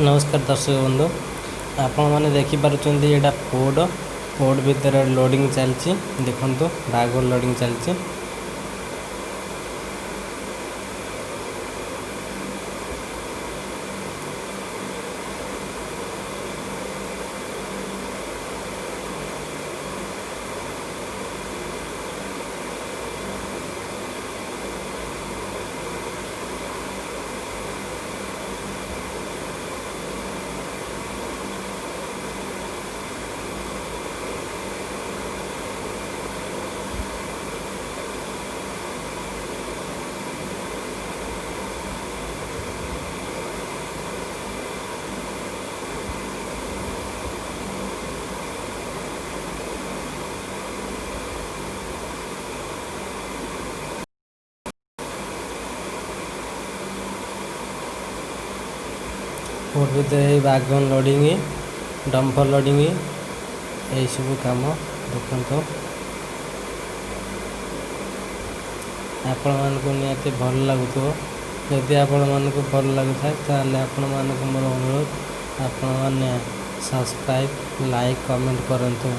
नमस्कार दर्शक बंधु आपण मैंने देखिपुंट यहाँ पोर्ट भितर लोडिंग चलती देखु बाग लोडिंग चलती। पोर्ट भितर वागन लोडिंग डम्फर लोडिंग यही सब कम देखो आपण मानक निहाती भल लगुव। जदि आपण मानक भल लगुता ताले आपण मानक मोर अनुरोध आपण मैंने सब्सक्राइब लाइक कमेंट करंतु।